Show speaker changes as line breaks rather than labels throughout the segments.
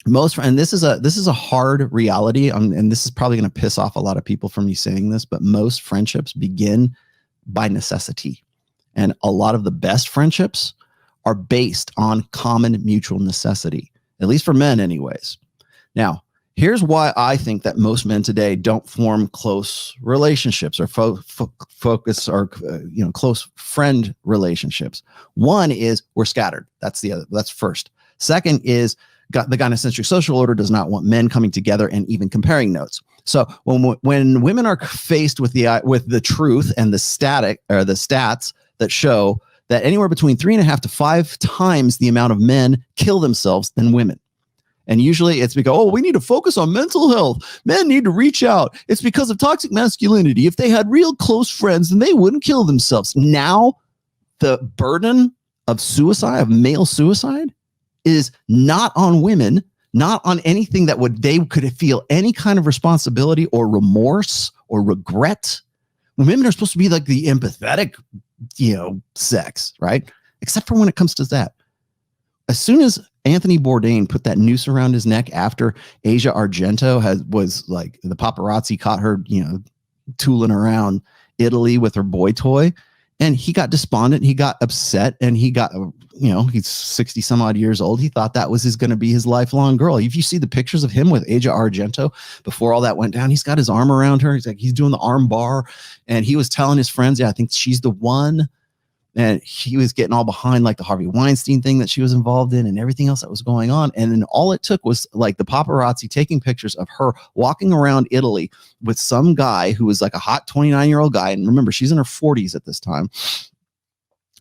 And this is a hard reality, and this is probably going to piss off a lot of people from me saying this, but most friendships begin by necessity. And a lot of the best friendships are based on common mutual necessity, at least for men anyways. Now, here's why I think that most men today don't form close relationships or focus or close friend relationships. One is we're scattered. That's first. Second is the gynocentric social order does not want men coming together and even comparing notes. So when women are faced with the truth and the stats that show that anywhere between 3.5 to 5 times the amount of men kill themselves than women. And usually it's because, we need to focus on mental health. Men need to reach out. It's because of toxic masculinity. If they had real close friends, then they wouldn't kill themselves. Now, the burden of suicide, of male suicide, is not on women, not on anything that they could feel any kind of responsibility or remorse or regret. Women are supposed to be like the empathetic, sex, right? Except for when it comes to that. As soon as Anthony Bourdain put that noose around his neck after Asia Argento was like, the paparazzi caught her, tooling around Italy with her boy toy, and he got despondent, he got upset, and he got, he's 60 some odd years old. He thought that was going to be his lifelong girl. If you see the pictures of him with Asia Argento before all that went down, he's got his arm around her. He's doing the arm bar, and he was telling his friends, I think she's the one. And he was getting all behind like the Harvey Weinstein thing that she was involved in and everything else that was going on. And then all it took was like the paparazzi taking pictures of her walking around Italy with some guy who was like a hot 29-year-old guy. And remember, she's in her 40s at this time.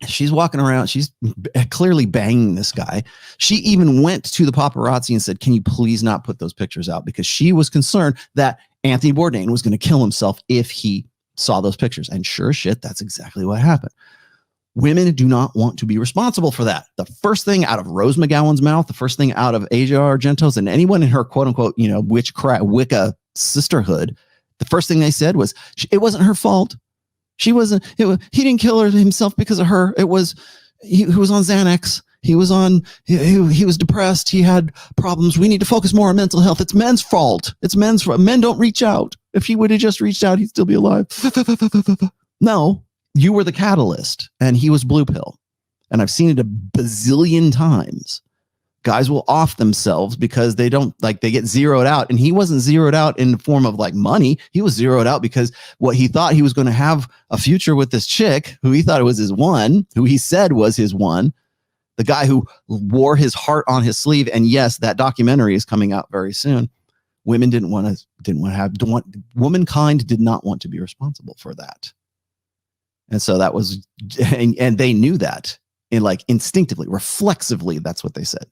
She's walking around. She's clearly banging this guy. She even went to the paparazzi and said, can you please not put those pictures out? Because she was concerned that Anthony Bourdain was going to kill himself if he saw those pictures. And sure as shit, that's exactly what happened. Women do not want to be responsible for that. The first thing out of Rose McGowan's mouth, the first thing out of Asia Argento's and anyone in her quote unquote, Wicca sisterhood, the first thing they said was, it wasn't her fault. He didn't kill himself because of her. He was on Xanax. He was depressed. He had problems. We need to focus more on mental health. It's men's fault. Men don't reach out. If he would have just reached out, he'd still be alive. No. You were the catalyst, and he was blue pill. And I've seen it a bazillion times. Guys will off themselves because they get zeroed out. And he wasn't zeroed out in the form of like money. He was zeroed out because what he thought he was going to have a future with this chick who he thought it was his one, who he said was his one, the guy who wore his heart on his sleeve. And yes, that documentary is coming out very soon. Women womankind did not want to be responsible for that. And so that was, and they knew that instinctively, reflexively, that's what they said.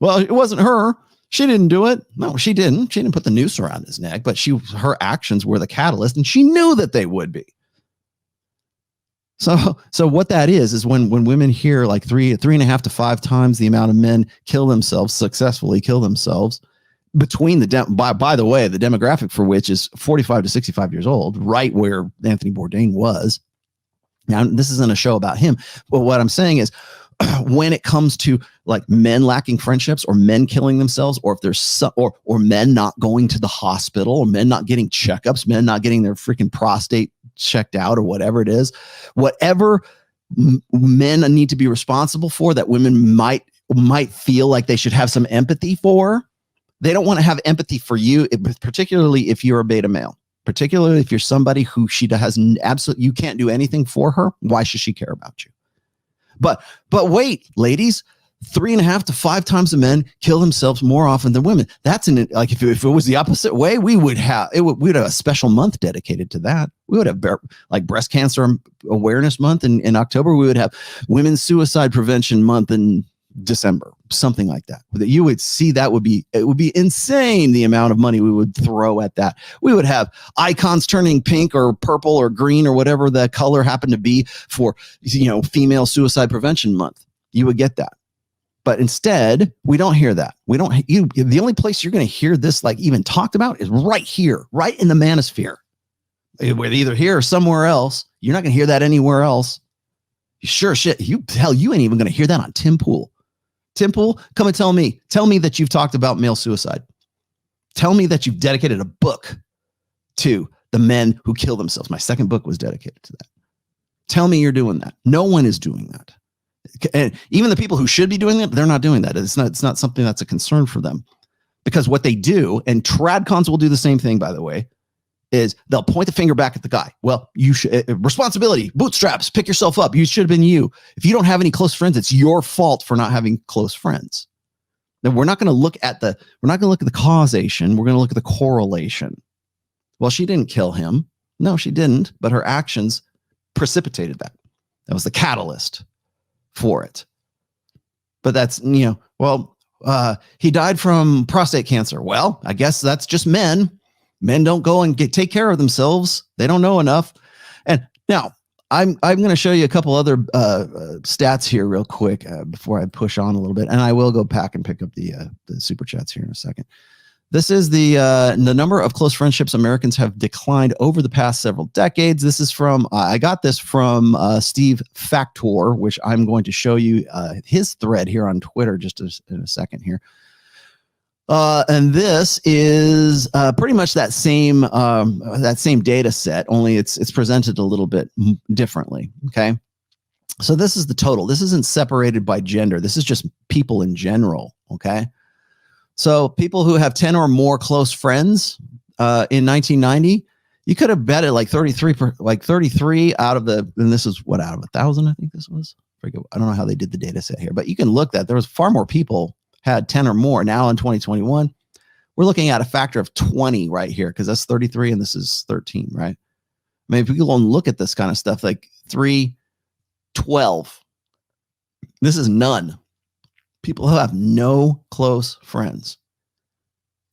Well, it wasn't her. She didn't do it. No, she didn't. She didn't put the noose around his neck, but her actions were the catalyst, and she knew that they would be. So what that is when women hear like 3.5 to 5 times the amount of men successfully kill themselves between by the way, the demographic for which is 45 to 65 years old, right where Anthony Bourdain was. Now, this isn't a show about him, but what I'm saying is when it comes to like men lacking friendships or men killing themselves, or if there's or men not going to the hospital, or men not getting checkups, men not getting their freaking prostate checked out, or whatever it is, whatever men need to be responsible for that women might feel like they should have some empathy for, they don't want to have empathy for you, particularly if you're a beta male. Particularly if you're somebody who she has absolutely, you can't do anything for her. Why should she care about you? But wait, ladies, 3.5 to 5 times the men kill themselves more often than women. That's like if it was the opposite way, we'd have a special month dedicated to that. We would have like breast cancer awareness month in October. We would have women's suicide prevention month in December, something like that. You would see it would be insane the amount of money we would throw at that. We would have icons turning pink or purple or green or whatever the color happened to be for female suicide prevention month. You would get that. But instead, we don't hear that. The only place you're going to hear this like even talked about is right here, right in the manosphere. Whether either here or somewhere else, you're not going to hear that anywhere else. Sure shit. You ain't even going to hear that on Tim Pool. Temple, come and tell me that you've talked about male suicide. Tell me that you've dedicated a book to the men who kill themselves. My second book was dedicated to that. Tell me you're doing that. No one is doing that. And even the people who should be doing it, they're not doing that. It's not something that's a concern for them, because what they do, and tradcons will do the same thing, by the way, is they'll point the finger back at the guy. Well, you should, responsibility, bootstraps, pick yourself up. You should have been you. If you don't have any close friends, it's your fault for not having close friends. Then we're not going to look at the causation. We're going to look at the correlation. Well, she didn't kill him. No, she didn't. But her actions precipitated that. That was the catalyst for it. But that's, he died from prostate cancer. Well, I guess that's just men. Men don't go and take care of themselves. They don't know enough. And now I'm going to show you a couple other stats here real quick before I push on a little bit. And I will go back and pick up the super chats here in a second. This is the number of close friendships Americans have declined over the past several decades. This is from, I got this from Steve Factor, which I'm going to show you his thread here on Twitter just in a second here. And this is pretty much that same data set, only it's presented a little bit differently. Okay. So this is the total. This isn't separated by gender. This is just people in general. Okay. So people who have 10 or more close friends in 1990, you could have bet it like 33 out of the, and this is what, out of 1,000, I think this was. I don't know how they did the data set here, but you can look that there was far more people had 10 or more. Now in 2021, we're looking at a factor of 20 right here, because that's 33 and this is 13, right? I mean, if people don't look at this kind of stuff, like 3, 12, this is none. People who have no close friends.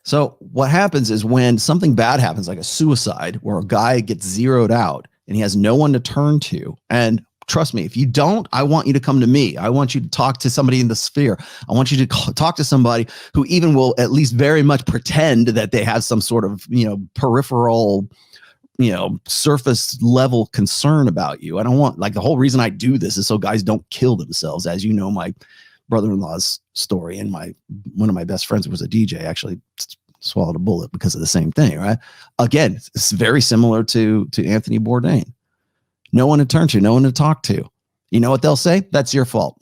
So what happens is when something bad happens, like a suicide, where a guy gets zeroed out and he has no one to turn to, and trust me, if you don't, I want you to come to me. I want you to talk to somebody in the sphere. I want you to talk to somebody who even will at least very much pretend that they have some sort of, peripheral, surface level concern about you. I don't want, like, the whole reason I do this is so guys don't kill themselves. As you know, my brother-in-law's story, and one of my best friends was a DJ, actually swallowed a bullet because of the same thing, right? Again, it's very similar to Anthony Bourdain. No one to turn to, no one to talk to. You know what they'll say? That's your fault.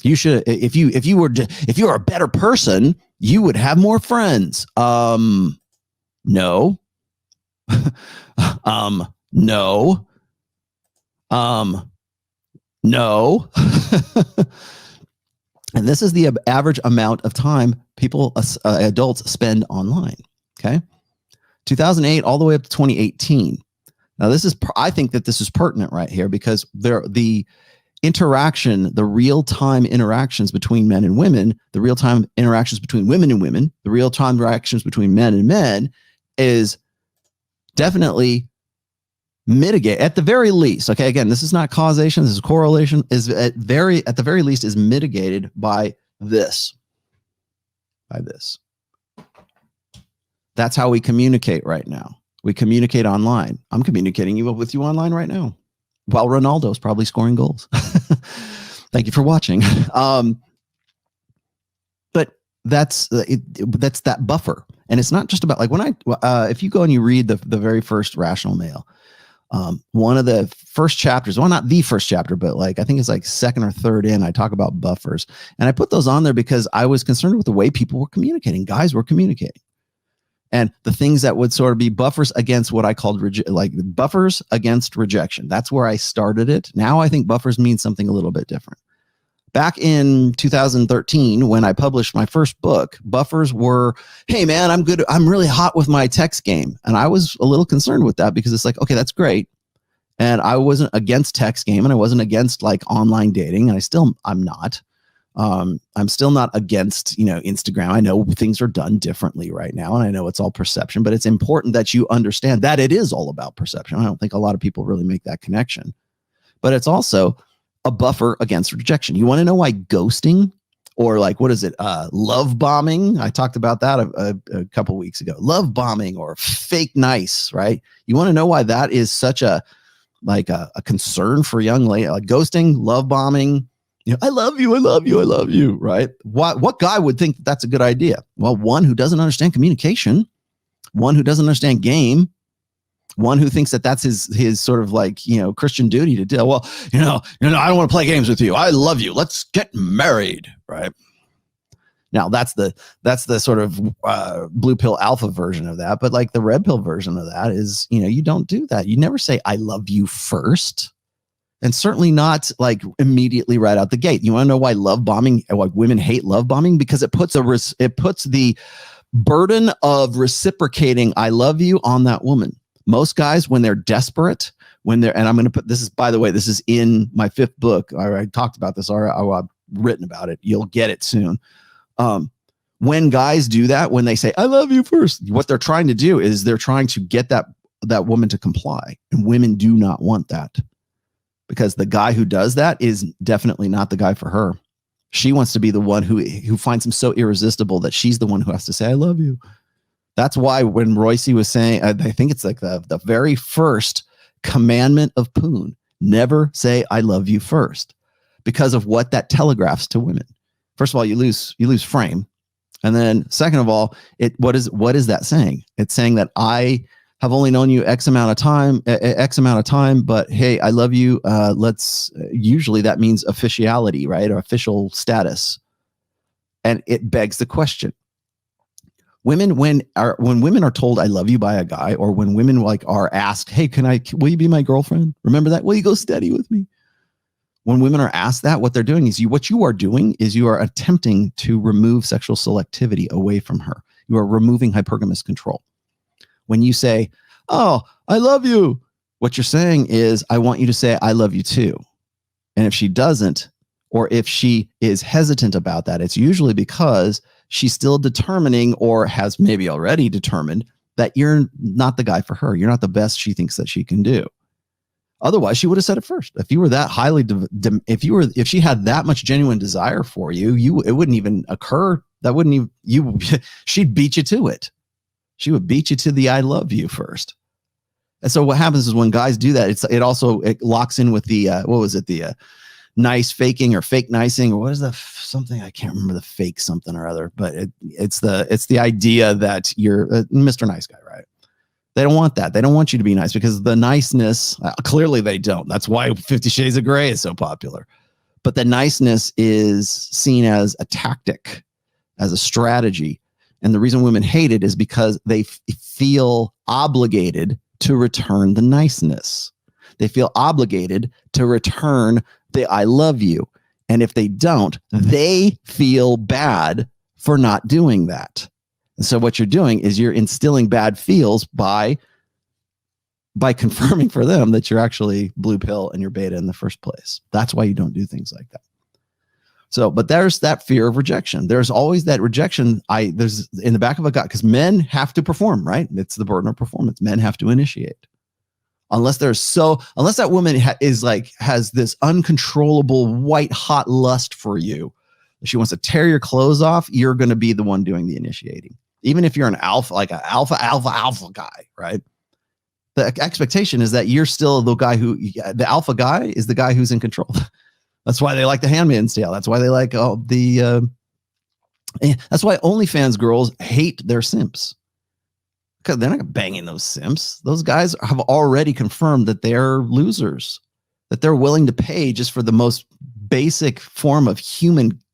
You should, if you were a better person, you would have more friends. No. No. No. And this is the average amount of time people, adults, spend online. Okay. 2008 all the way up to 2018. Now, I think that this is pertinent right here, because the interaction, the real-time interactions between men and women, the real-time interactions between women and women, the real-time interactions between men and men is definitely mitigate at the very least. Okay. Again, this is not causation. This is correlation. Is at the very least is mitigated by this. That's how we communicate right now. We communicate online. I'm communicating with you online right now, while Ronaldo's probably scoring goals. Thank you for watching. But that's that buffer, and it's not just about, like, when if you go and you read the very first Rational Male, one of the first chapters, well, not the first chapter, but like, I think it's like second or third in, I talk about buffers, and I put those on there because I was concerned with the way people were communicating. Guys were communicating. And the things that would sort of be buffers against what I called buffers against rejection. That's where I started it. Now I think buffers mean something a little bit different. Back in 2013, when I published my first book, buffers were, hey man, I'm good. I'm really hot with my text game. And I was a little concerned with that, because it's like, okay, that's great. And I wasn't against text game, and I wasn't against like online dating. And I'm not. I'm still not against, Instagram. I know things are done differently right now, and I know it's all perception, but it's important that you understand that it is all about perception. I don't think a lot of people really make that connection, but it's also a buffer against rejection. You want to know why ghosting, or like, what is it? Love bombing. I talked about that a couple weeks ago. Love bombing or fake nice, right? You want to know why that is such a concern for young ladies, like ghosting, love bombing, I love you, I love you, I love you, right? What guy would think that that's a good idea? Well, one who doesn't understand communication, one who doesn't understand game, one who thinks that that's his sort of like, Christian duty to do. Well, I don't want to play games with you. I love you. Let's get married, right? Now that's the sort of blue pill alpha version of that, but like the red pill version of that is, you don't do that. You never say I love you first. And certainly not like immediately right out the gate. You want to know why why women hate love bombing? Because it puts the burden of reciprocating I love you on that woman. Most guys, when they're desperate, and I'm going to put, this is, by the way, this is in my 5th book. I talked about this, or I've written about it. You'll get it soon. When guys do that, when they say, I love you first, what they're trying to do is they're trying to get that woman to comply. And women do not want that. Because the guy who does that is definitely not the guy for her. She wants to be the one who finds him so irresistible that she's the one who has to say, I love you. That's why when Royce was saying, I think it's like the very first commandment of Poon, never say, I love you first, because of what that telegraphs to women. First of all, you lose frame. And then second of all, what is that saying? It's saying that I have only known you X amount of time, but hey, I love you. Usually that means officiality, right? Or official status. And it begs the question. Women, when women are told I love you by a guy, or when women are asked, hey, will you be my girlfriend? Remember that? Will you go steady with me? When women are asked that, what they're doing is you are attempting to remove sexual selectivity away from her. You are removing hypergamous control. When you say, oh, I love you, what you're saying is, I want you to say, I love you too. And if she doesn't, or if she is hesitant about that, it's usually because she's still determining, or has maybe already determined, that you're not the guy for her. You're not the best she thinks that she can do. Otherwise, she would have said it first. If you were that highly, if she had that much genuine desire for you, it wouldn't even occur. That wouldn't even, she'd beat you to it. She would beat you to the I love you first. And so what happens is when guys do that, it locks in with the, the nice faking or fake nicing, or what is that something? I can't remember the fake something or other, but it's the idea that you're Mr. Nice Guy, right? They don't want that. They don't want you to be nice, because the niceness, clearly they don't. That's why 50 Shades of Grey is so popular. But the niceness is seen as a tactic, as a strategy. And the reason women hate it is because they feel obligated to return the niceness. They feel obligated to return the I love you. And if they don't, they feel bad for not doing that. And so what you're doing is you're instilling bad feels by confirming for them that you're actually blue pill and you're beta in the first place. That's why you don't do things like that. So, but there's that fear of rejection. There's always that rejection. There's in the back of a gut, because men have to perform, right? It's the burden of performance. Men have to initiate. Unless that woman has this uncontrollable white hot lust for you, she wants to tear your clothes off, you're going to be the one doing the initiating. Even if you're an alpha, like an alpha guy, right? The expectation is that you're still the alpha guy is the guy who's in control. That's why they like the Handmaid's Tale. That's why they like that's why OnlyFans girls hate their simps. Because they're not banging those simps. Those guys have already confirmed that they're losers, that they're willing to pay just for the most basic form of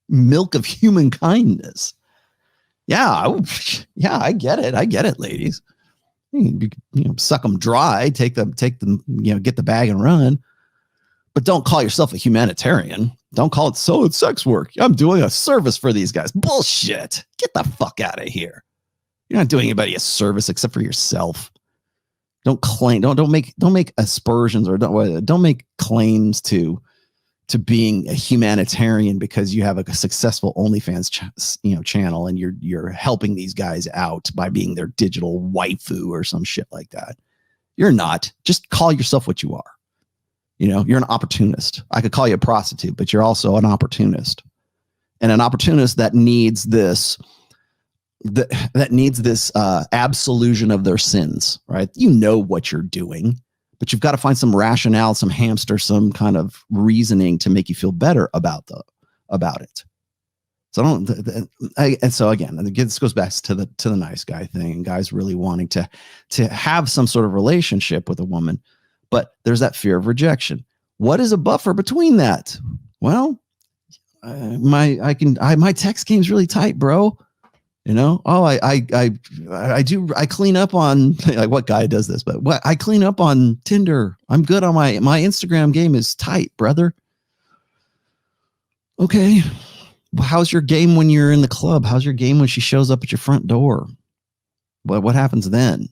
milk of human kindness. Yeah, I get it. I get it, ladies. Suck them dry, take them, get the bag and run. But don't call yourself a humanitarian. Don't call it it's sex work. I'm doing a service for these guys. Bullshit. Get the fuck out of here. You're not doing anybody a service except for yourself. Don't make aspersions, or don't make claims to being a humanitarian because you have a successful OnlyFans channel and you're helping these guys out by being their digital waifu or some shit like that. You're not. Just call yourself what you are. You're an opportunist. I could call you a prostitute, but you're also an opportunist, and an opportunist that needs this absolution of their sins, right? You know what you're doing, but you've got to find some rationale, some hamster, some kind of reasoning to make you feel better about it. So and so again, this goes back to the nice guy thing, and guys really wanting to have some sort of relationship with a woman, but there's that fear of rejection. What is a buffer between that? Well, my text game's really tight, bro. You know, I clean up on, like, what guy does this, but I clean up on Tinder. I'm good on my Instagram game is tight, brother. Okay. How's your game when you're in the club? How's your game when she shows up at your front door? What happens then?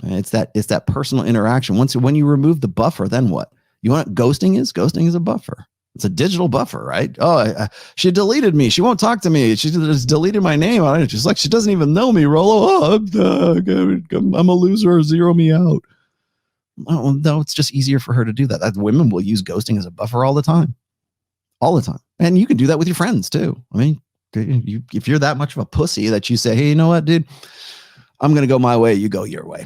It's that personal interaction. When you remove the buffer, then what? You want ghosting is? Ghosting is a buffer. It's a digital buffer, right? Oh, she deleted me. She won't talk to me. She just deleted my name. It's just like she doesn't even know me, Rollo. I'm a loser. Zero me out. Oh, no, it's just easier for her to do that. Women will use ghosting as a buffer all the time. All the time. And you can do that with your friends too. I mean, if you're that much of a pussy that you say, hey, you know what, dude? I'm going to go my way. You go your way.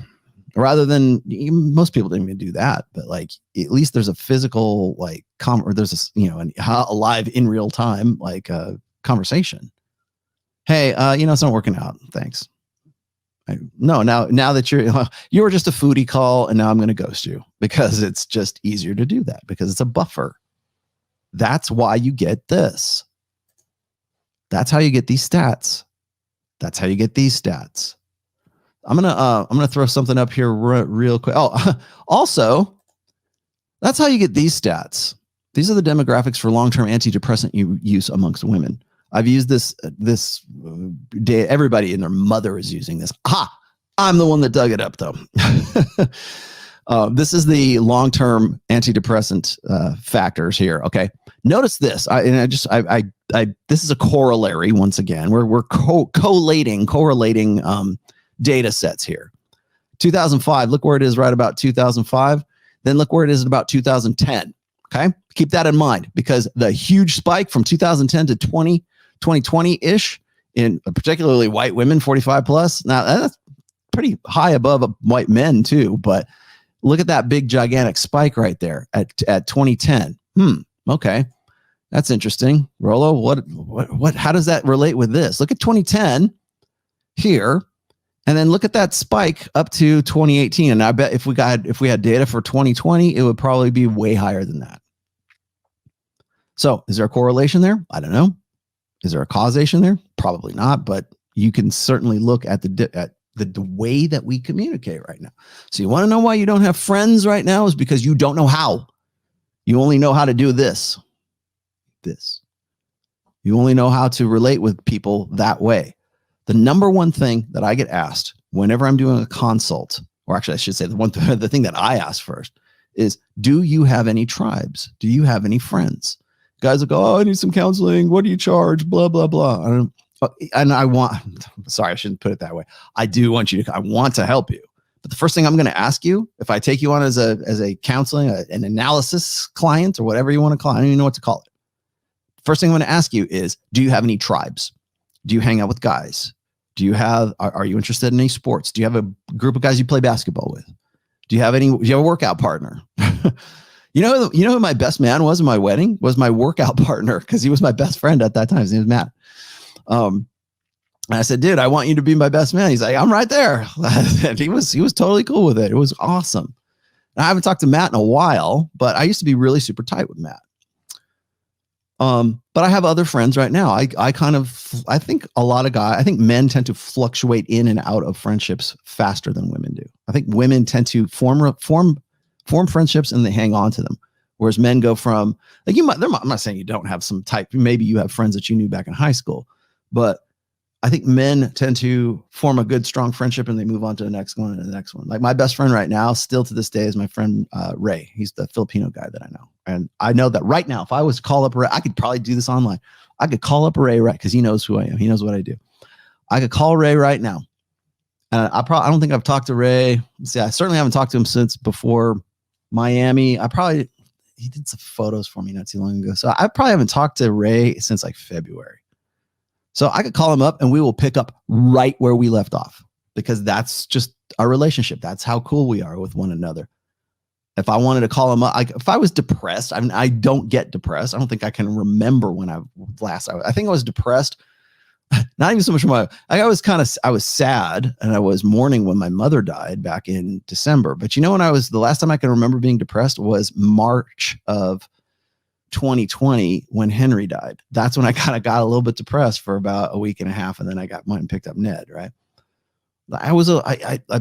Rather than, most people don't even do that, but like, at least there's a physical, like, or there's a live in real time, like, conversation. Hey, it's not working out. Thanks. Now that you were just a foodie call, and now I'm going to ghost you, because it's just easier to do that, because it's a buffer. That's why you get this. That's how you get these stats. I'm gonna throw something up here real quick. Oh, also, that's how you get these stats. These are the demographics for long-term antidepressant use amongst women. I've used this day. Everybody and their mother is using this. Aha! I'm the one that dug it up, though. This is the long-term antidepressant factors here. Okay, notice this. This is a corollary once again. We're correlating data sets here. 2005. Look where it is right about 2005. Then look where it is at about 2010. Okay, keep that in mind, because the huge spike from 2010 to 2020-ish in particularly white women 45 plus. Now that's pretty high above white men too, but look at that big gigantic spike right there at 2010. Okay. That's interesting. Rollo, what, how does that relate with this? Look at 2010 here, and then look at that spike up to 2018. And I bet if we had data for 2020, it would probably be way higher than that. So is there a correlation there? I don't know. Is there a causation there? Probably not, but you can certainly look at the way that we communicate right now. So you want to know why you don't have friends right now is because you don't know how. You only know how to do this. You only know how to relate with people that way. The number one thing that I get asked whenever I'm doing a consult, or actually I should say the thing that I ask first is, do you have any tribes? Do you have any friends? Guys will go, oh, I need some counseling. What do you charge? Blah, blah, blah. Sorry, I shouldn't put it that way. I want to help you. But the first thing I'm going to ask you, if I take you on as a counseling, an analysis client, or whatever you want to call it, I don't even know what to call it. First thing I'm going to ask you is, do you have any tribes? Do you hang out with guys? Are you interested in any sports? Do you have a group of guys you play basketball with? Do you have a workout partner? You know who my best man was in my wedding? Was my workout partner, because he was my best friend at that time. His name was Matt. And I said, dude, I want you to be my best man. He's like, I'm right there. And he was totally cool with it. It was awesome. And I haven't talked to Matt in a while, but I used to be really super tight with Matt. But I have other friends right now. I think men tend to fluctuate in and out of friendships faster than women do. I think women tend to form friendships and they hang on to them. Whereas men go from, like, I'm not saying you don't have some type, maybe you have friends that you knew back in high school, but I think men tend to form a good, strong friendship and they move on to the next one and the next one. Like my best friend right now, still to this day, is my friend Ray. He's the Filipino guy that I know. And I know that right now, if I was to call up Ray, I could probably do this online. I could call up Ray, right? Because he knows who I am. He knows what I do. I could call Ray right now. And I don't think I've talked to Ray. See, I certainly haven't talked to him since before Miami. He did some photos for me not too long ago. So I probably haven't talked to Ray since like February. So I could call him up and we will pick up right where we left off, because that's just our relationship. That's how cool we are with one another. If I wanted to call him up, if I was depressed, I don't get depressed. I don't think I can remember when I think I was depressed. Not even so much I was sad and I was mourning when my mother died back in December. But you know, the last time I can remember being depressed was March of 2020 when Henry died. That's when I kind of got a little bit depressed for about a week and a half. And then I went and picked up Ned, right? I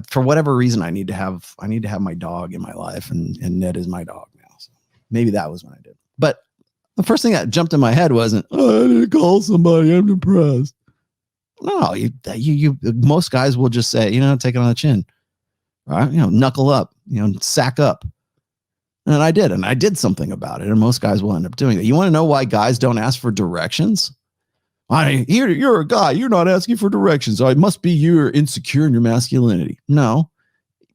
for whatever reason, I need to have my dog in my life, and Ned is my dog now. So maybe that was when I did. But the first thing that jumped in my head wasn't, oh, I need to call somebody, I'm depressed. No, you most guys will just say, take it on the chin, right? Knuckle up, sack up. And I did something about it. And most guys will end up doing that. You want to know why guys don't ask for directions? You're a guy, you're not asking for directions. So it must be you're insecure in your masculinity. No,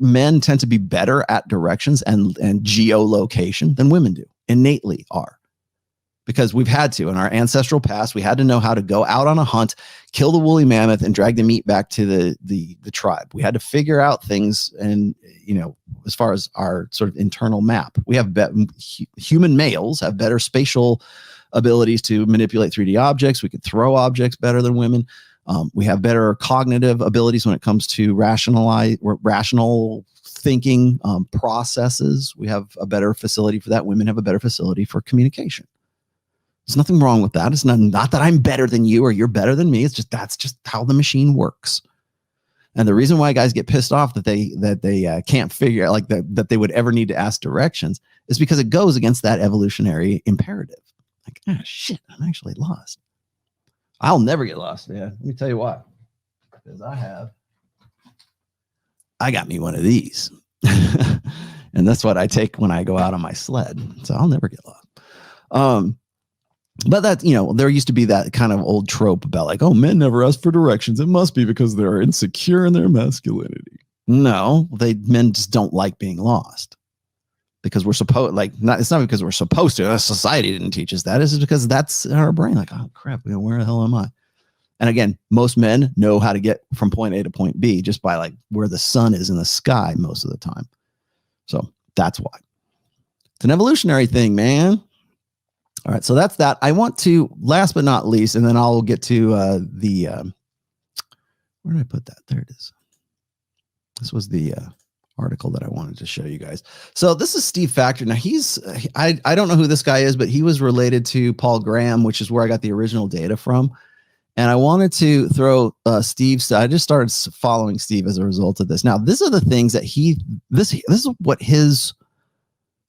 men tend to be better at directions and geolocation than women do, innately are. Because we've had to, in our ancestral past, we had to know how to go out on a hunt, kill the woolly mammoth, and drag the meat back to the tribe. We had to figure out things, and as far as our sort of internal map, we have human males have better spatial abilities to manipulate 3D objects. We could throw objects better than women. We have better cognitive abilities when it comes to rational thinking processes. We have a better facility for that. Women have a better facility for communication. There's nothing wrong with that. It's not that I'm better than you or you're better than me. It's just that's just how the machine works. And the reason why guys get pissed off that they can't figure out that they would ever need to ask directions is because it goes against that evolutionary imperative. Shit, I'm actually lost. I'll never get lost, man. Let me tell you why. Because I got me one of these. And that's what I take when I go out on my sled. So I'll never get lost. But that, there used to be that kind of old trope about men never ask for directions. It must be because they're insecure in their masculinity. No, men just don't like being lost. Because we're supposed, it's not because we're supposed to. Society didn't teach us that. It's because that's in our brain. Oh crap, where the hell am I? And again, most men know how to get from point A to point B just by where the sun is in the sky most of the time. So that's why. It's an evolutionary thing, man. All right, so that's that. I want to, last but not least, and then I'll get to where did I put that? There it is. This was the article that I wanted to show you guys. So this is Steve Factor. Now I don't know who this guy is, but he was related to Paul Graham, which is where I got the original data from. And I wanted to throw Steve's. I just started following Steve as a result of this. Now, these are the things that this is what his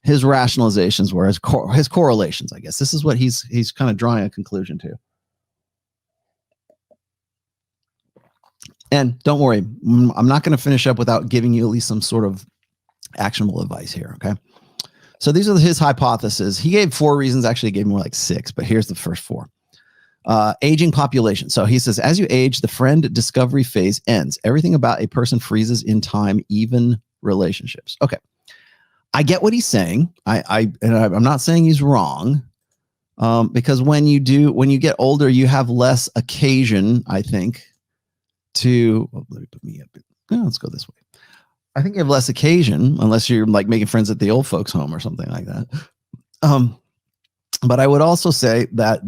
rationalizations were, his correlations, I guess. This is what he's kind of drawing a conclusion to. And don't worry, I'm not going to finish up without giving you at least some sort of actionable advice here, okay? So these are his hypotheses. He gave 4 reasons. Actually, he gave more like 6, but here's the first 4. Aging population. So he says, as you age, the friend discovery phase ends. Everything about a person freezes in time, even relationships. Okay. I get what he's saying. I'm not saying he's wrong, because when you get older, you have less occasion, I think, to. Well, let me put me up. Let's go this way. I think you have less occasion, unless you're making friends at the old folks' home or something like that. But I would also say that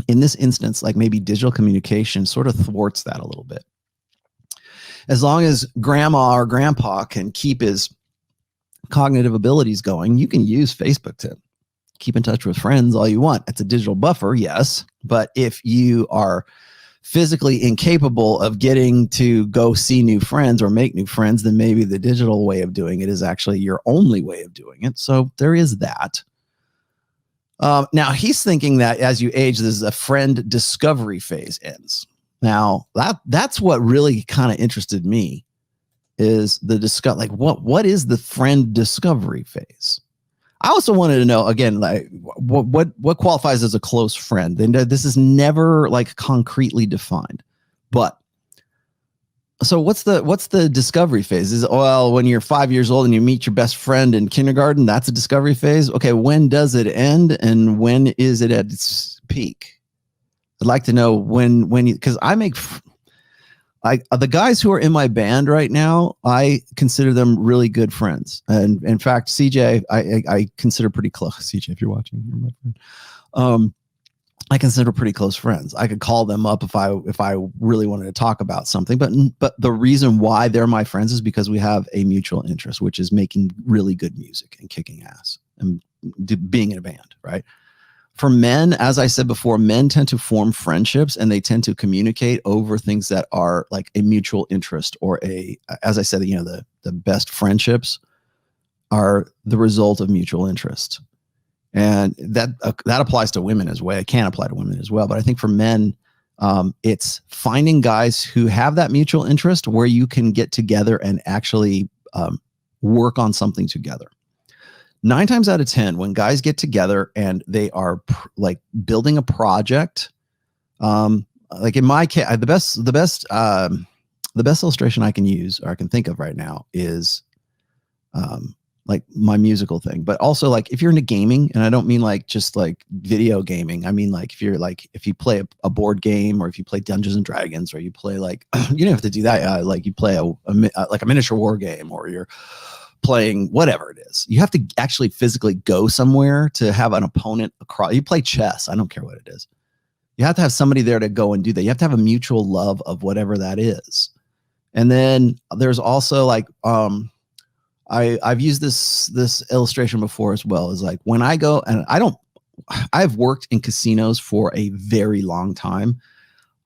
in this instance, maybe digital communication sort of thwarts that a little bit. As long as grandma or grandpa can keep his cognitive abilities going, you can use Facebook to keep in touch with friends all you want. It's a digital buffer, yes. But if you are physically incapable of getting to go see new friends or make new friends, then maybe the digital way of doing it is actually your only way of doing it. So there is that. Now, he's thinking that as you age, there's a friend discovery phase ends. Now that's what really kind of interested me, is the what is the friend discovery phase? I also wanted to know, again, what qualifies as a close friend. And this is never concretely defined, but so what's the discovery phase? Is when you're 5 years old and you meet your best friend in kindergarten, that's a discovery phase. Okay. When does it end? And when is it at its peak? I'd like to know when you, because I the guys who are in my band right now, I consider them really good friends. And in fact, CJ, I consider pretty close. CJ, if you're watching, you're my friend. I consider pretty close friends. I could call them up if I really wanted to talk about something. But the reason why they're my friends is because we have a mutual interest, which is making really good music and kicking ass and being in a band, right? For men, as I said before, men tend to form friendships and they tend to communicate over things that are like a mutual interest or as I said, the best friendships are the result of mutual interest. And that applies to women as well. It can apply to women as well. But I think for men, it's finding guys who have that mutual interest where you can get together and actually work on something together. 9 times out of 10, when guys get together and they are like building a project, like in my case, the best illustration I can use or I can think of right now is like my musical thing, but also like if you're into gaming, and I don't mean like just like video gaming. I mean like if you play a board game or if you play Dungeons and Dragons or you play like you don't have to do that. Like you play like a miniature war game or you're playing whatever it is. You have to actually physically go somewhere to have an opponent across. You play chess. I don't care what it is. You have to have somebody there to go and do that. You have to have a mutual love of whatever that is. And then there's also like, I've used this illustration before as well. Is like when I go and I've worked in casinos for a very long time.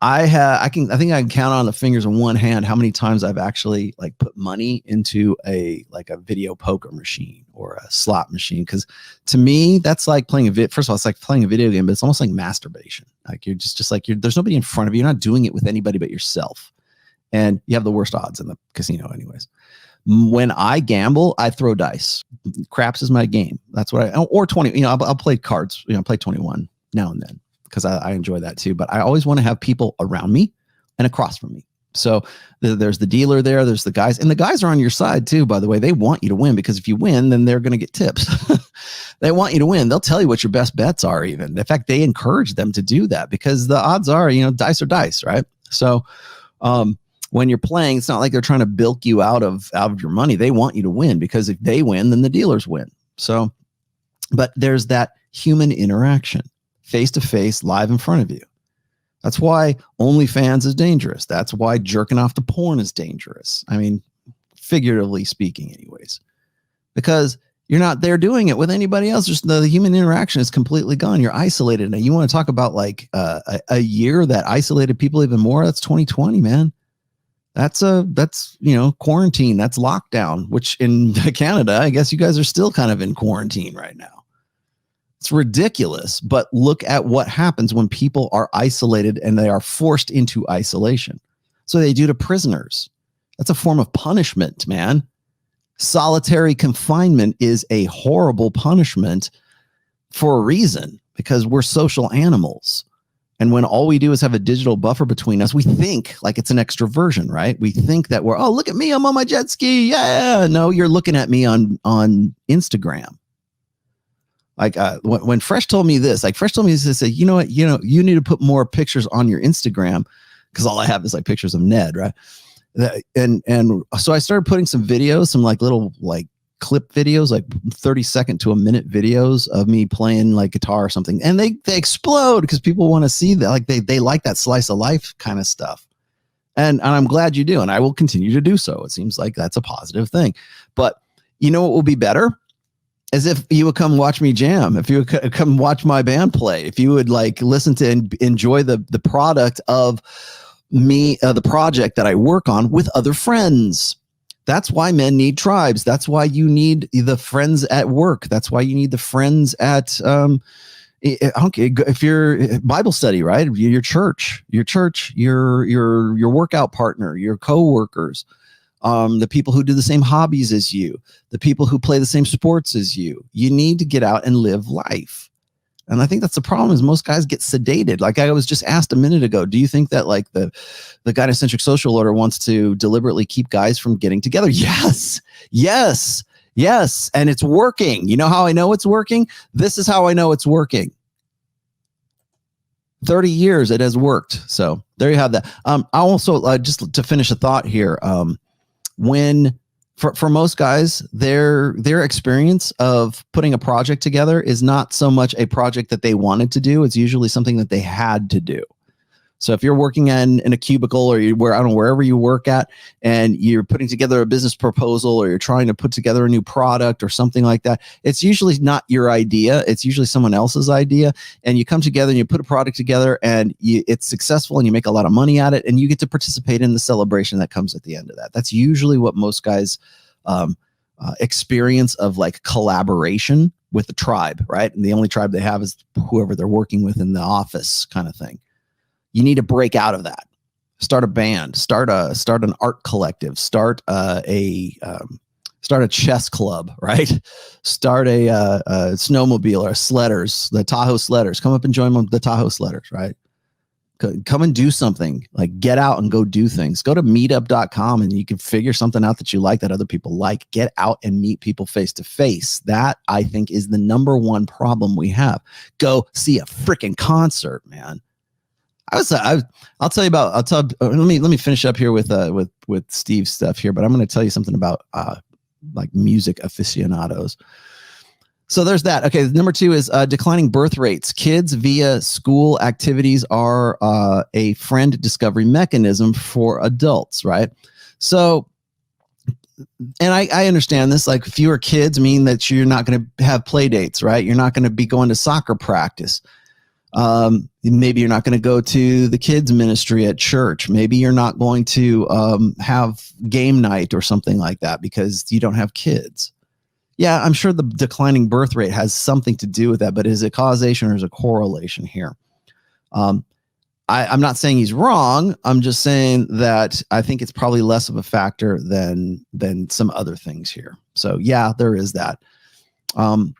I think I can count on the fingers of one hand how many times I've actually like put money into a video poker machine or a slot machine. Cause to me, that's like playing first of all, it's like playing a video game, but it's almost like masturbation. Like you're just like, there's nobody in front of you. You're not doing it with anybody but yourself. And you have the worst odds in the casino anyways. When I gamble, I throw dice. Craps is my game. That's what or 20, I'll play cards, play 21 now and then because I enjoy that too. But I always want to have people around me and across from me. So there's the dealer there, there's the guys, and the guys are on your side too, by the way. They want you to win because if you win, then they're going to get tips. They want you to win. They'll tell you what your best bets are even. In fact, they encourage them to do that because the odds are, dice are dice, right? So, when you're playing, it's not like they're trying to bilk you out of your money. They want you to win because if they win, then the dealers win. So, but there's that human interaction, face to face, live in front of you. That's why OnlyFans is dangerous. That's why jerking off to porn is dangerous. I mean, figuratively speaking, anyways, because you're not there doing it with anybody else. Just the human interaction is completely gone. You're isolated. Now, you want to talk about like a year that isolated people even more? That's 2020, man. That's quarantine. That's lockdown, which in Canada, I guess you guys are still kind of in quarantine right now. It's ridiculous, but look at what happens when people are isolated and they are forced into isolation. So they do to prisoners. That's a form of punishment, man. Solitary confinement is a horrible punishment for a reason, because we're social animals. And when all we do is have a digital buffer between us, we think like it's an extroversion, right? We think that look at me, I'm on my jet ski. Yeah. No, you're looking at me on Instagram. Like when Fresh told me this, he said, you know what, you need to put more pictures on your Instagram because all I have is like pictures of Ned, right? And so I started putting some videos, some like little like clip videos, like 30-second to a minute videos of me playing like guitar or something, and they explode because people want to see that. Like they like that slice of life kind of stuff, and I'm glad you do, and I will continue to do so. It seems like that's a positive thing. But you know what will be better? As if you would come watch me jam, if you would come watch my band play, if you would like listen to and enjoy the product of me, the project that I work on with other friends. That's why men need tribes. That's why you need the friends at work. That's why you need the friends at, if you're Bible study, right? Your church, your workout partner, your coworkers, the people who do the same hobbies as you, the people who play the same sports as you. You need to get out and live life. And I think that's the problem is most guys get sedated. Like I was just asked a minute ago, do you think that like the gynocentric social order wants to deliberately keep guys from getting together? Yes. And it's working. You know how I know it's working? This is how I know it's working. 30 years it has worked. So there you have that. I also just to finish a thought here. When for most guys, their experience of putting a project together is not so much a project that they wanted to do. It's usually something that they had to do. So if you're working in a cubicle or wherever you work at, and you're putting together a business proposal, or you're trying to put together a new product or something like that, it's usually not your idea. It's usually someone else's idea. And you come together and you put a product together, and it's successful, and you make a lot of money at it, and you get to participate in the celebration that comes at the end of that. That's usually what most guys experience of like collaboration with the tribe, right? And the only tribe they have is whoever they're working with in the office, kind of thing. You need to break out of that. Start a band. Start an art collective. Start a chess club, right? Start a snowmobile or sledders, the Tahoe sledders. Come up and join the Tahoe sledders, right? Come and do something. Like, get out and go do things. Go to meetup.com and you can figure something out that you like, that other people like. Get out and meet people face to face. That, I think, is the number one problem we have. Go see a freaking concert, man. I'll tell you about. Let me finish up here with Steve's stuff here, but I'm going to tell you something about like music aficionados. So there's that. Okay, number 2 is declining birth rates. Kids via school activities are a friend discovery mechanism for adults, right? So, and I understand this. Like, fewer kids mean that you're not going to have play dates, right? You're not going to be going to soccer practice. Maybe you're not going to go to the kids ministry at church. Maybe you're not going to have game night or something like that because you don't have kids. Yeah, I'm sure the declining birth rate has something to do with that, but is it causation or is it correlation here? I'm not saying he's wrong. I'm just saying that I think it's probably less of a factor than some other things here. So yeah, there is that. I'll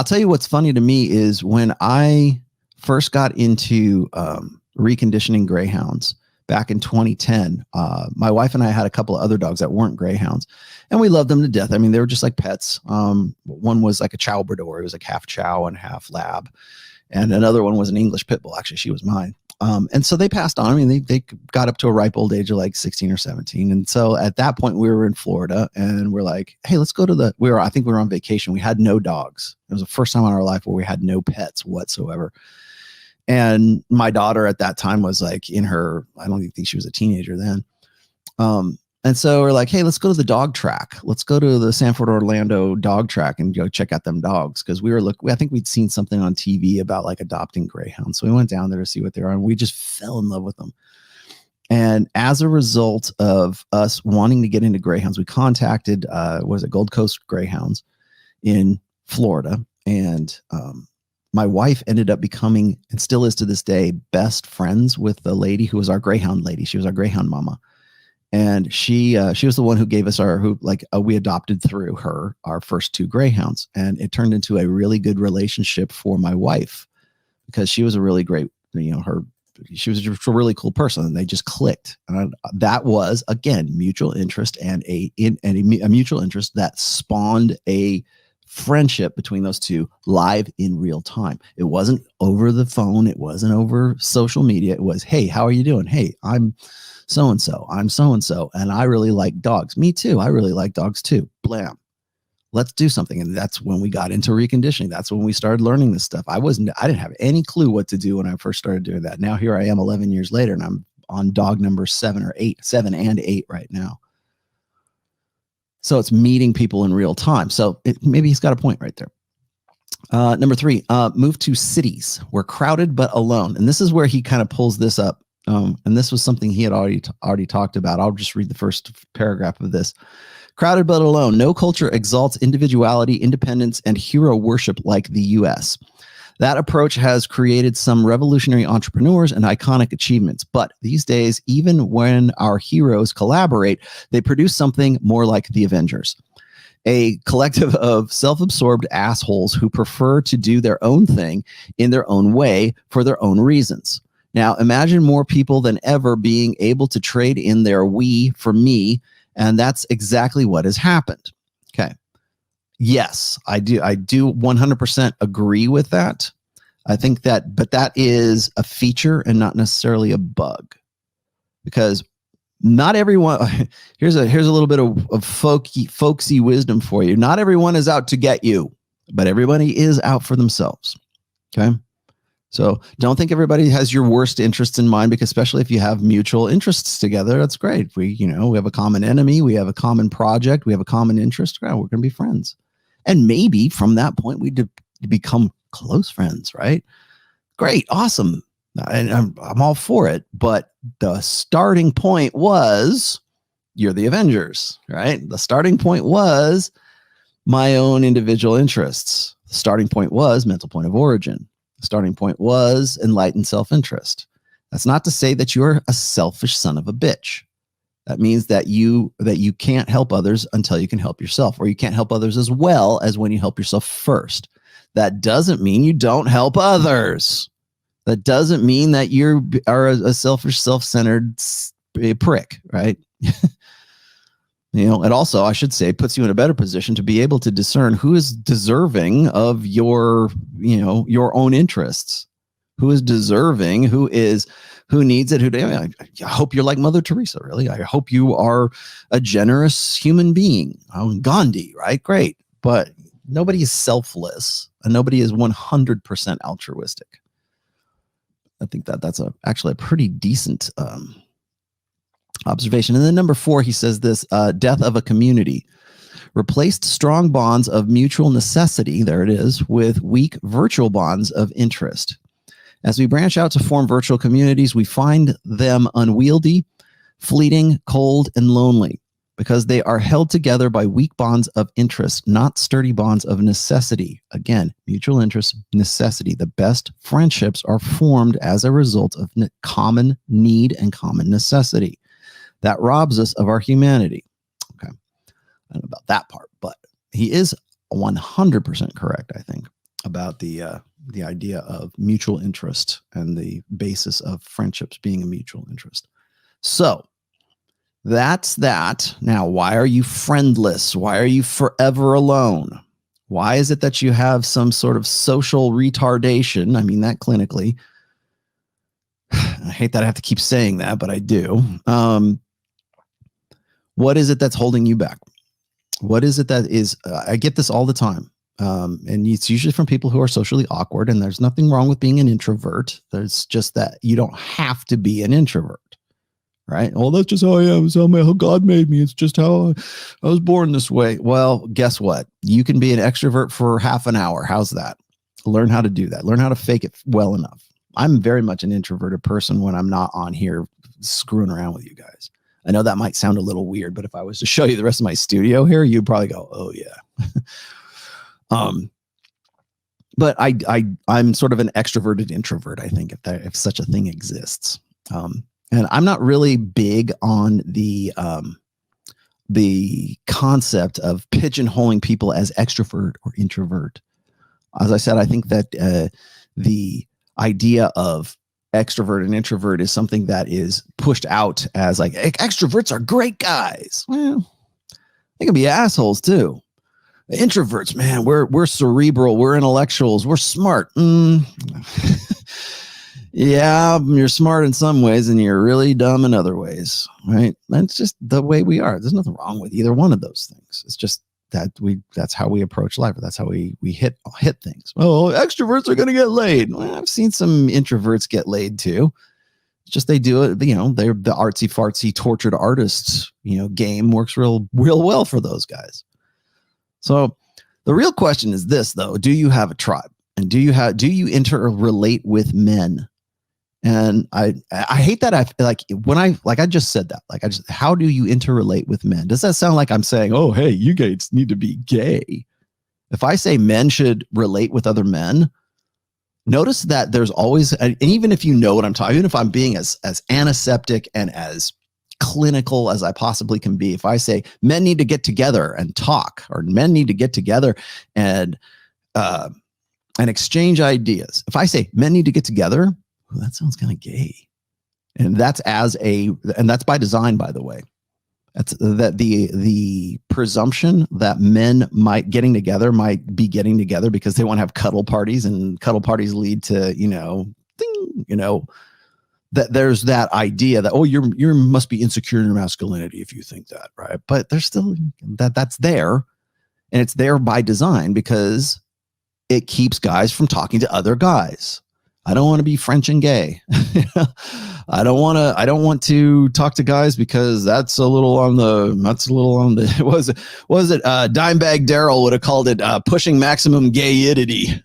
tell you what's funny to me is when I first got into reconditioning greyhounds back in 2010, my wife and I had a couple of other dogs that weren't greyhounds, and we loved them to death. I mean, they were just like pets. One was like a Chowbrador. It was like half Chow and half Lab. And another one was an English Pit Bull. Actually, she was mine. And so they passed on. I mean, they got up to a ripe old age of like 16 or 17. And so at that point we were in Florida, and we're like, hey, let's go to I think we were on vacation. We had no dogs. It was the first time in our life where we had no pets whatsoever. And my daughter at that time was like in her, I don't even think she was a teenager then. And so we're like, hey, let's go to the dog track. Let's go to the Sanford Orlando dog track and go check out them dogs. Cause I think we'd seen something on TV about like adopting greyhounds. So we went down there to see what they are, and we just fell in love with them. And as a result of us wanting to get into greyhounds, we contacted, Gold Coast Greyhounds in Florida. And, my wife ended up becoming, and still is to this day, best friends with the lady who was our greyhound lady. She was our greyhound mama. And she was the one who gave us we adopted through her our first 2 greyhounds. And it turned into a really good relationship for my wife because she was a really great, she was just a really cool person, and they just clicked. And that was, again, mutual interest and a mutual interest that spawned a friendship between those two live in real time. It wasn't over the phone. It wasn't over social media. It was, hey, how are you doing? Hey, I'm so-and-so. I'm so-and-so. And I really like dogs. Me too. I really like dogs too. Blam. Let's do something. And that's when we got into reconditioning. That's when we started learning this stuff. I didn't have any clue what to do when I first started doing that. Now here I am 11 years later, and I'm on dog number 7 and 8 right now. So it's meeting people in real time. So maybe he's got a point right there. Number 3, move to cities. We're crowded but alone. And this is where he kind of pulls this up. And this was something he had already talked about. I'll just read the first paragraph of this. Crowded but alone. No culture exalts individuality, independence, and hero worship like the U.S. That approach has created some revolutionary entrepreneurs and iconic achievements. But these days, even when our heroes collaborate, they produce something more like the Avengers. A collective of self-absorbed assholes who prefer to do their own thing in their own way for their own reasons. Now, imagine more people than ever being able to trade in their we for me, and that's exactly what has happened. Okay. Yes, I do 100% agree with that. I think but that is a feature and not necessarily a bug, because not everyone, here's a little bit of folksy wisdom for you. Not everyone is out to get you, but everybody is out for themselves. Okay. So don't think everybody has your worst interests in mind, because especially if you have mutual interests together, that's great. We have a common enemy. We have a common project. We have a common interest. We're going to be friends. And maybe from that point, we become close friends, right? Great. Awesome. And I'm all for it. But the starting point was, you're the Avengers, right? The starting point was my own individual interests. The starting point was mental point of origin. The starting point was enlightened self-interest. That's not to say that you're a selfish son of a bitch. That means that you can't help others until you can help yourself, or you can't help others as well as when you help yourself first. That doesn't mean you don't help others. That doesn't mean that you are a selfish, self-centered prick, right? It also, I should say, puts you in a better position to be able to discern who is deserving of your own interests, who is deserving, who needs it. I hope you're like Mother Teresa, really. I hope you are a generous human being. Gandhi, right? Great. But nobody is selfless, and nobody is 100% altruistic. I think that's actually a pretty decent observation. And then number 4, he says this, death of a community. Replaced strong bonds of mutual necessity, there it is, with weak virtual bonds of interest. As we branch out to form virtual communities, we find them unwieldy, fleeting, cold, and lonely, because they are held together by weak bonds of interest, not sturdy bonds of necessity. Again, mutual interest, necessity. The best friendships are formed as a result of common need and common necessity. That robs us of our humanity. Okay. I don't know about that part, but he is 100% correct, I think, about the idea of mutual interest and the basis of friendships being a mutual interest. So that's that. Now, why are you friendless? Why are you forever alone? Why is it that you have some sort of social retardation? I mean that clinically. I hate that I have to keep saying that, but I do. What is it that's holding you back? What is it that is, I get this all the time. And it's usually from people who are socially awkward, and there's nothing wrong with being an introvert. There's just that you don't have to be an introvert, right? Well, that's just how I am. It's how God made me. It's just how I was born this way. Well, guess what? You can be an extrovert for half an hour. How's that? Learn how to do that. Learn how to fake it well enough. I'm very much an introverted person when I'm not on here screwing around with you guys. I know that might sound a little weird, but if I was to show you the rest of my studio here, you'd probably go, oh yeah. But I'm sort of an extroverted introvert, I think, if such a thing exists. And I'm not really big on the concept of pigeonholing people as extrovert or introvert. As I said, I think that the idea of extrovert and introvert is something that is pushed out as like extroverts are great guys. Well, they can be assholes too. Introverts, man, we're cerebral, we're intellectuals, we're smart. Yeah, you're smart in some ways and you're really dumb in other ways, right? That's just the way we are. There's nothing wrong with either one of those things. It's just that that's how we approach life. That's how we hit things. Oh, extroverts are going to get laid. Well, I've seen some introverts get laid too. It's just they do it, they're the artsy fartsy tortured artists, game works real well for those guys. So the real question is this, though: do you have a tribe, and do you interrelate with men? And I hate that. I just said that, how do you interrelate with men? Does that sound like I'm saying, oh, hey, you guys need to be gay? If I say men should relate with other men, notice that there's always, and even if you know what I'm talking, even if I'm being as antiseptic and as clinical as I possibly can be, if I say men need to get together and talk, or men need to get together and exchange ideas. If I say men need to get together, well, that sounds kind of gay. And that's by design, by the way. That's that the presumption that men might be getting together because they want to have cuddle parties, and cuddle parties lead to, ding, that there's that idea that, oh, you must be insecure in your masculinity if you think that, right? But there's still that's there, and it's there by design because it keeps guys from talking to other guys. I don't want to be French and gay. I don't want to talk to guys because that's a little on the was it Dimebag Daryl would have called it pushing maximum gayidity.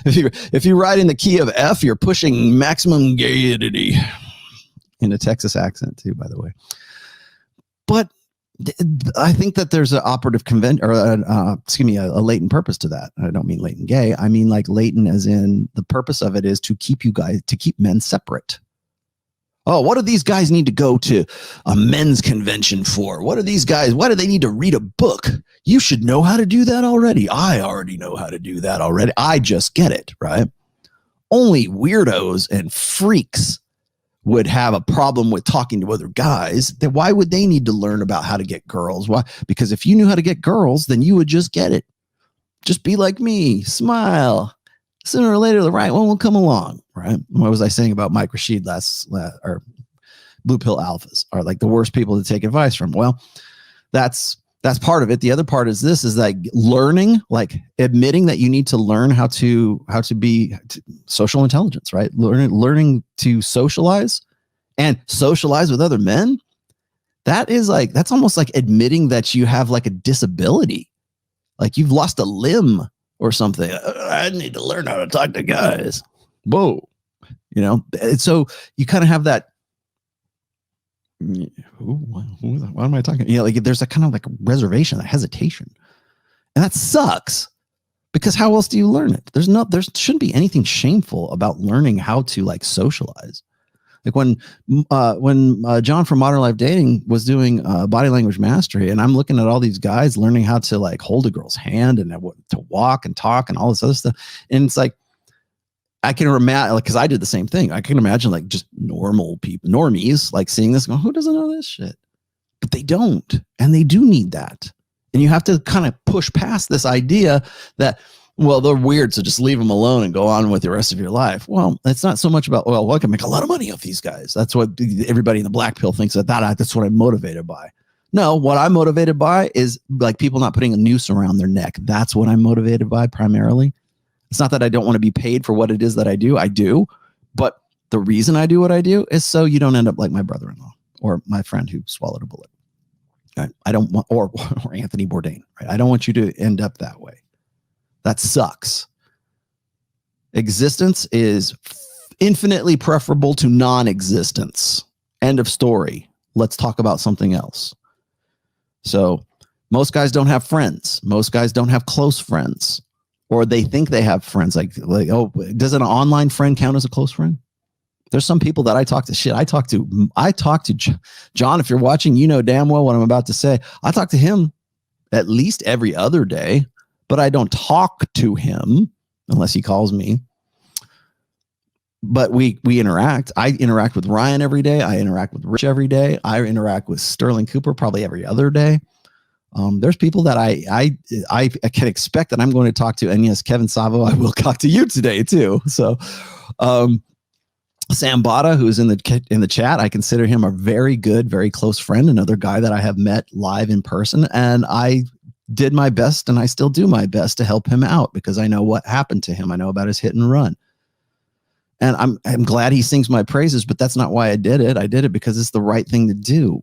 If you write in the key of F, you're pushing maximum gayidity, in a Texas accent too, by the way. But I think that there's an operative a latent purpose to that. I don't mean latent gay. I mean like latent as in the purpose of it is to keep men separate. Oh, what do these guys need to go to a men's convention for? What are these guys? Why do they need to read a book? You should know how to do that already. I already know how to do that already. I just get it, right? Only weirdos and freaks would have a problem with talking to other guys. Then why would they need to learn about how to get girls? Why? Because if you knew how to get girls, then you would just get it. Just be like me, smile. Sooner or later, the right one will come along, right? What was I saying about Mike Rashid or Blue Pill Alphas are like the worst people to take advice from? Well, that's part of it. The other part is this: is like learning, like admitting that you need to learn how to be social intelligence, right? Learning to socialize and socialize with other men. That's almost like admitting that you have like a disability, like you've lost a limb or something. I need to learn how to talk to guys. Whoa, And so you kind of have that. What am I talking? Like there's a kind of like reservation, a hesitation, and that sucks because how else do you learn it? There shouldn't be anything shameful about learning how to like socialize. Like when John from Modern Life Dating was doing body language mastery, and I'm looking at all these guys learning how to like hold a girl's hand and to walk and talk and all this other stuff, and it's like, I can imagine, like, because I did the same thing. I can imagine like just normal people, normies, like seeing this, going, who doesn't know this shit? But they don't, and they do need that. And you have to kind of push past this idea that, well, they're weird, so just leave them alone and go on with the rest of your life. Well, it's not so much about, well, I can make a lot of money off these guys. That's what everybody in the black pill thinks that's what I'm motivated by. No, what I'm motivated by is like people not putting a noose around their neck. That's what I'm motivated by primarily. It's not that I don't want to be paid for what it is that I do. I do. But the reason I do what I do is so you don't end up like my brother-in-law or my friend who swallowed a bullet. I don't want, or Anthony Bourdain, right? I don't want you to end up that way. That sucks. Existence is infinitely preferable to non-existence. End of story. Let's talk about something else. So most guys don't have friends. Most guys don't have close friends. Or they think they have friends. Like, oh, does an online friend count as a close friend? There's some people that I talk to. Shit, I talk to John. If you're watching, you know damn well what I'm about to say. I talk to him at least every other day, but I don't talk to him unless he calls me. But we interact. I interact with Ryan every day. I interact with Rich every day. I interact with Sterling Cooper probably every other day. There's people that I can expect that I'm going to talk to. And yes, Kevin Savo, I will talk to you today too. So, Sam Bada, who's in the chat, I consider him a very good, very close friend, another guy that I have met live in person. And I did my best, and I still do my best to help him out because I know what happened to him. I know about his hit and run. And I'm glad he sings my praises, but that's not why I did it. I did it because it's the right thing to do.